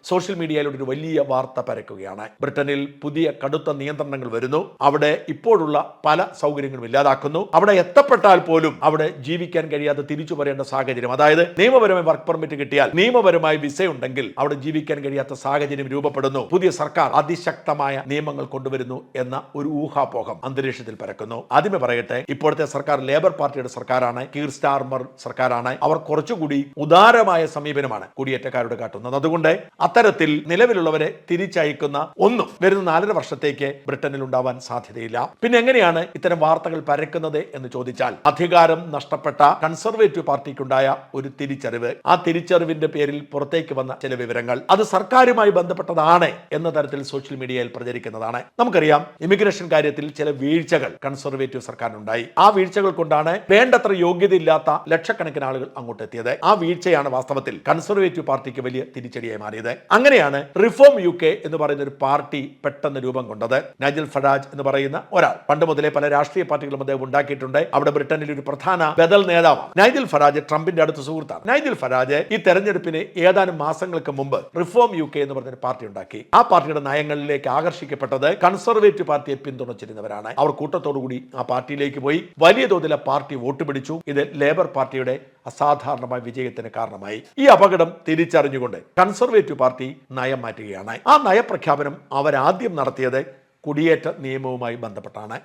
Social മീഡിയയിലൂടെ ഒരു വലിയ വാർത്ത പരക്കുകയാണ്. ബ്രിട്ടനിൽ പുതിയ കടുത്ത നിയന്ത്രണങ്ങൾ വരുന്നു. അവിടെ ഇപ്പോഴുള്ള പല സൗകര്യങ്ങളും ഇല്ലാതാക്കുന്നു. അവിടെ എത്തപ്പെട്ടാൽ പോലും അവിടെ ജീവിക്കാൻ കഴിയാതെ തിരിച്ചു വരേണ്ട സാഹചര്യം, അതായത് നിയമപരമായി വർക്ക് പെർമിറ്റ് കിട്ടിയാൽ നിയമപരമായി വിസ ഉണ്ടെങ്കിൽ അവിടെ ജീവിക്കാൻ കഴിയാത്ത സാഹചര്യം രൂപപ്പെടുന്നു. പുതിയ സർക്കാർ അതിശക്തമായ നിയമങ്ങൾ കൊണ്ടുവരുന്നു എന്ന ഒരു ഊഹാപോഹം അന്തരീക്ഷത്തിൽ പരക്കുന്നു. ആദ്യമേ പറയട്ടെ, ഇപ്പോഴത്തെ സർക്കാർ ലേബർ പാർട്ടിയുടെ സർക്കാരാണ്, കീർ സ്റ്റാർമർ സർക്കാരാണ്. അവർ കുറച്ചുകൂടി ഉദാരമായ സമീപനമാണ് കുടിയേറ്റക്കാരോട് കാട്ടുന്നത്. അതുകൊണ്ട് അത്തരത്തിൽ നിലവിലുള്ളവരെ തിരിച്ചയക്കുന്ന ഒന്നും വരുന്ന 4.5 വർഷത്തേക്ക് ബ്രിട്ടനിൽ ഉണ്ടാവാൻ സാധ്യതയില്ല. പിന്നെ എങ്ങനെയാണ് ഇത്തരം വാർത്തകൾ പരക്കുന്നത് എന്ന് ചോദിച്ചാൽ, അധികാരം നഷ്ടപ്പെട്ട കൺസർവേറ്റീവ് പാർട്ടിക്കുണ്ടായ ഒരു തിരിച്ചറിവ്, ആ തിരിച്ചറിവിന്റെ പേരിൽ പുറത്തേക്ക് വന്ന ചില വിവരങ്ങൾ അത് സർക്കാരുമായി ബന്ധപ്പെട്ടതാണ് എന്ന തരത്തിൽ സോഷ്യൽ മീഡിയയിൽ പ്രചരിക്കുന്നതാണ്. നമുക്കറിയാം, ഇമിഗ്രേഷൻ കാര്യത്തിൽ ചില വീഴ്ചകൾ കൺസർവേറ്റീവ് സർക്കാരിനുണ്ടായി. ആ വീഴ്ചകൾ കൊണ്ടാണ് വേണ്ടത്ര യോഗ്യതയില്ലാത്ത ലക്ഷക്കണക്കിന് ആളുകൾ അങ്ങോട്ട് എത്തിയത്. ആ വീഴ്ചയാണ് വാസ്തവത്തിൽ കൺസർവേറ്റീവ് പാർട്ടിക്ക് വലിയ തിരിച്ചടിയായി മാറിയത്. അങ്ങനെയാണ് റിഫോം UK എന്ന് പറയുന്ന ഒരു പാർട്ടി പെട്ടെന്ന് രൂപം കൊണ്ടത്. നൈജൽ ഫറാജ് എന്ന് പറയുന്ന ഒരാൾ പണ്ട് മുതലേ പല രാഷ്ട്രീയ പാർട്ടികളും അദ്ദേഹം ഉണ്ടാക്കിയിട്ടുണ്ട്. അവിടെ ബ്രിട്ടനിൽ ഒരു പ്രധാന ബദൽ നേതാവാണ്. നൈജൽ ഫറാജ് ട്രംപിന്റെ അടുത്ത സുഹൃത്താണ്. നൈജൽ ഫറാജ് ഈ തെരഞ്ഞെടുപ്പിന് ഏതാനും മാസങ്ങൾക്ക് മുമ്പ് റിഫോം UK എന്ന് പറഞ്ഞൊരു പാർട്ടി ഉണ്ടാക്കി. ആ പാർട്ടിയുടെ നയങ്ങളിലേക്ക് ആകർഷിക്കപ്പെട്ടത് കൺസർവേറ്റീവ് പാർട്ടിയെ പിന്തുണച്ചിരുന്നവരാണ്. അവർ കൂട്ടത്തോടുകൂടി ആ പാർട്ടിയിലേക്ക് പോയി വലിയ തോതിൽ പാർട്ടി വോട്ട് പിടിച്ചു. ഇത് ലേബർ പാർട്ടിയുടെ അസാധാരണമായ വിജയത്തിന് കാരണമായി. ഈ അപകടം തിരിച്ചറിഞ്ഞുകൊണ്ട് കൺസർവേറ്റീവ് പാർട്ടി നയം മാറ്റുകയാണ്. ആ നയപ്രഖ്യാപനം അവരാദ്യം നടത്തിയത് കുടിയേറ്റ നിയമവുമായി ബന്ധപ്പെട്ടാണ്.